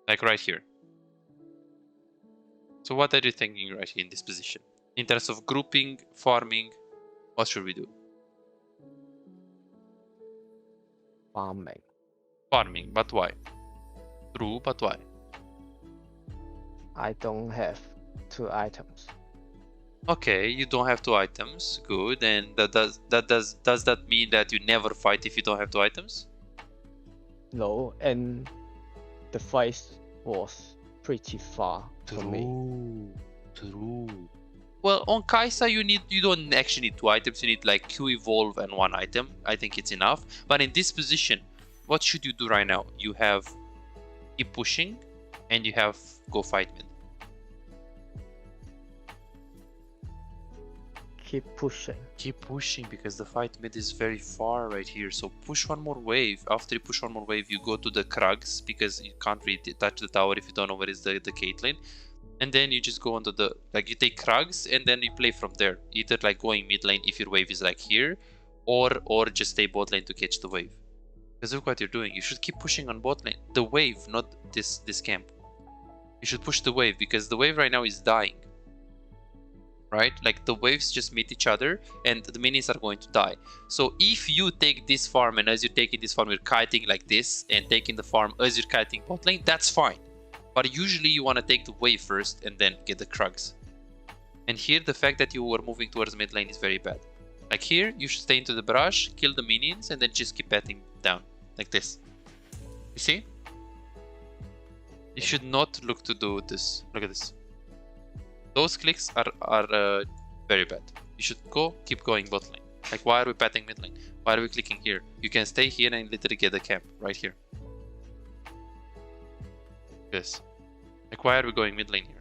Like right here. So what are you thinking right here in this position? In terms of grouping, farming, what should we do? Farming. Farming, but why? True, but why? I don't have 2 items. Okay, you don't have 2 items. Good. And does that mean that you never fight if you don't have 2 items? No, and the fight was pretty far for me. True. Well, on Kaisa, you don't actually need 2 items. You need like Q evolve and 1 item. I think it's enough. But in this position, what should you do right now? You have keep pushing, and you have go fight mid. keep pushing. Keep pushing because the fight mid is very far right here. So push one more wave. After you push one more wave, you go to the Krugs because you can't really touch the tower if you don't know where is the Caitlyn. And then you just go onto the, like you take Krugs and then you play from there. Either like going mid lane if your wave is like here, or just stay bot lane to catch the wave. Because look what you're doing. You should keep pushing on bot lane. The wave, not this camp. You should push the wave because the wave right now is dying. Right? Like the waves just meet each other and the minions are going to die. So if you take this farm and as you're taking this farm, you're kiting like this and taking the farm as you're kiting bot lane, that's fine. But usually you want to take the wave first and then get the Krugs. And here the fact that you were moving towards mid lane is very bad. Like here, you should stay into the barrage, kill the minions, and then just keep batting down. Like this. You see? You should not look to do this. Look at this. Those clicks are very bad. You should keep going bot lane. Like, why are we patting mid lane? Why are we clicking here? You can stay here and literally get the camp right here. Yes. Like, why are we going mid lane here?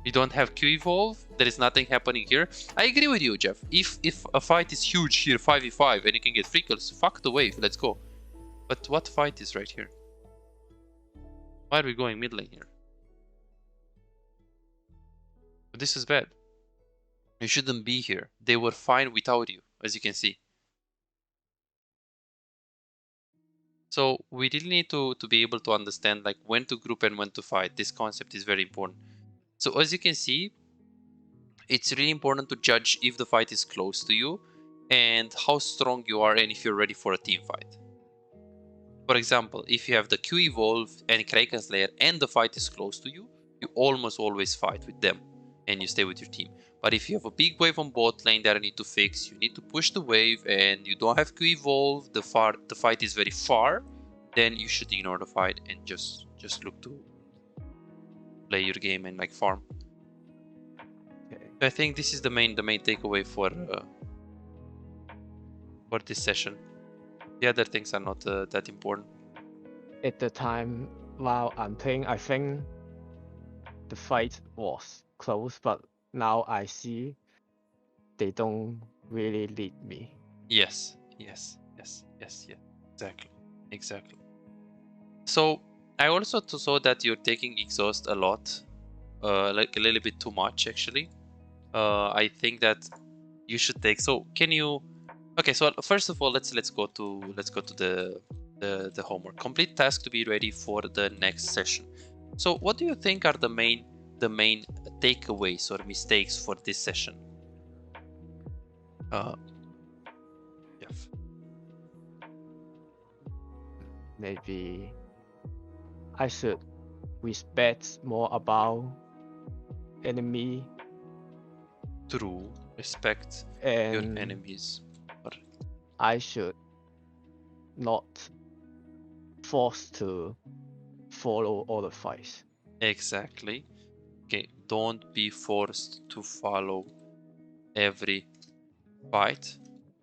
We don't have Q evolve. There is nothing happening here. I agree with you, Jeff. If a fight is huge here, 5v5, and you can get free kills, fuck the wave. Let's go. But what fight is right here? Why are we going mid lane here? This is bad. You shouldn't be here. They were fine without you, as you can see. So we really need to be able to understand like when to group and when to fight. This concept is very important. So as you can see, it's really important to judge if the fight is close to you and how strong you are and if you're ready for a team fight. For example, if you have the Q evolve and Kraken Slayer and the fight is close to you, you almost always fight with them and you stay with your team. But if you have a big wave on bot lane that I need to fix, you need to push the wave and you don't have Q evolve, the fight is very far, then you should ignore the fight and just look to play your game and like farm. Okay. I think this is the main takeaway for this session. The other things are not that important. At the time while I'm playing, I think the fight was close, but now I see they don't really lead me. Yes. Exactly. So I also saw that you're taking exhaust a lot, like a little bit too much actually. I think that you should take. So can you? Okay. So first of all, let's go to the homework. Complete task to be ready for the next session. So what do you think are the main takeaways or mistakes for this session? Jeff. Maybe I should respect more about enemy. True. Respect and your enemies. I should not force to follow all the fights. Exactly. Okay, don't be forced to follow every fight.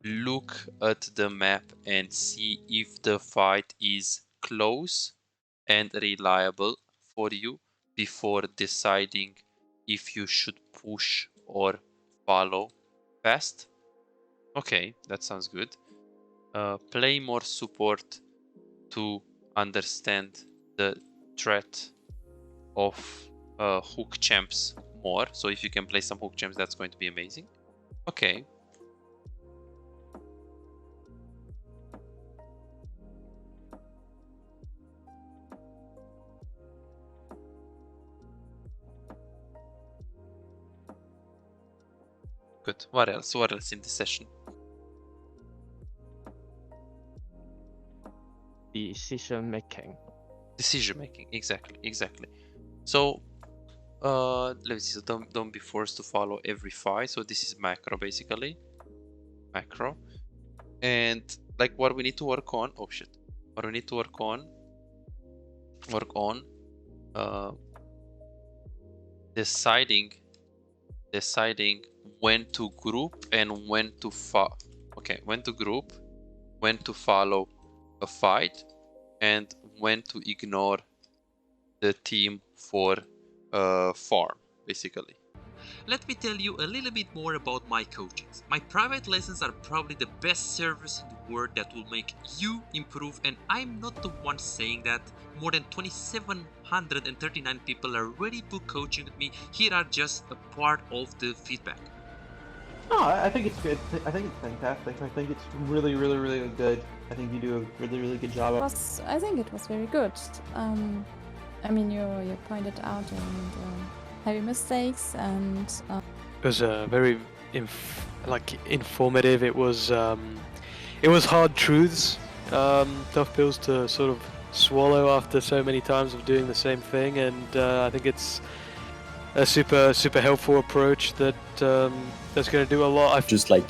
Look at the map and see if the fight is close and reliable for you before deciding if you should push or follow fast. Okay, that sounds good. Play more support to understand the threat of hook champs more. So if you can play some hook champs, that's going to be amazing. Okay. Good. What else? What else in this session? Decision making. Exactly. So let me see. So don't be forced to follow every fight. So this is macro basically. Macro. And like what we need to work on. Oh shit. What we need to work on deciding when to group and when to when to group, when to follow a fight, and when to ignore the team for farm, basically. Let me tell you a little bit more about my coachings. My private lessons are probably the best service in the world that will make you improve, and I'm not the one saying that. More than 2,739 people already booked coaching with me. Here are just a part of the feedback. No, I think it's good. I think it's fantastic. I think it's really, really, really good. I think you do a really, really good job. I think it was very good. I mean, you pointed out heavy mistakes, and It was very informative. It was hard truths, tough pills to sort of swallow after so many times of doing the same thing, and I think it's a super helpful approach that that's going to do a lot. Just like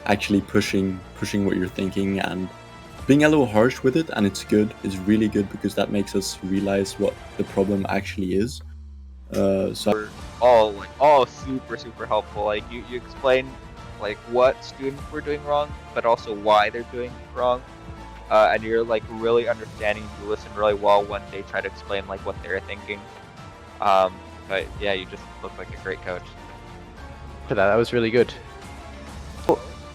actually pushing what you're thinking and being a little harsh with it, and it's good. It's really good because that makes us realize what the problem actually is. So all super helpful. Like you explain like what students were doing wrong, but also why they're doing it wrong. And you're like really understanding. You listen really well when they try to explain like what they're thinking. But yeah, you just look like a great coach. For that was really good.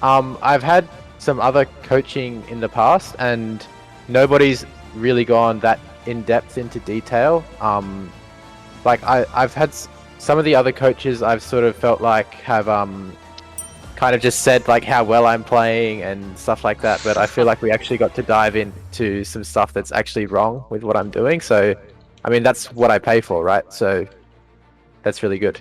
I've had some other coaching in the past, and nobody's really gone that in depth into detail. Like I've had some of the other coaches I've sort of felt like have kind of just said like how well I'm playing and stuff like that, but I feel like we actually got to dive into some stuff that's actually wrong with what I'm doing. So I mean, that's what I pay for, right? So that's really good.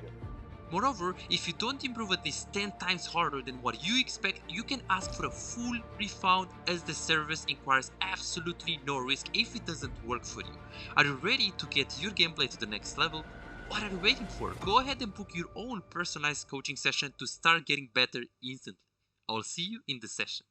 Moreover, if you don't improve at least 10 times harder than what you expect, you can ask for a full refund, as the service requires absolutely no risk if it doesn't work for you. Are you ready to get your gameplay to the next level? What are you waiting for? Go ahead and book your own personalized coaching session to start getting better instantly. I'll see you in the session.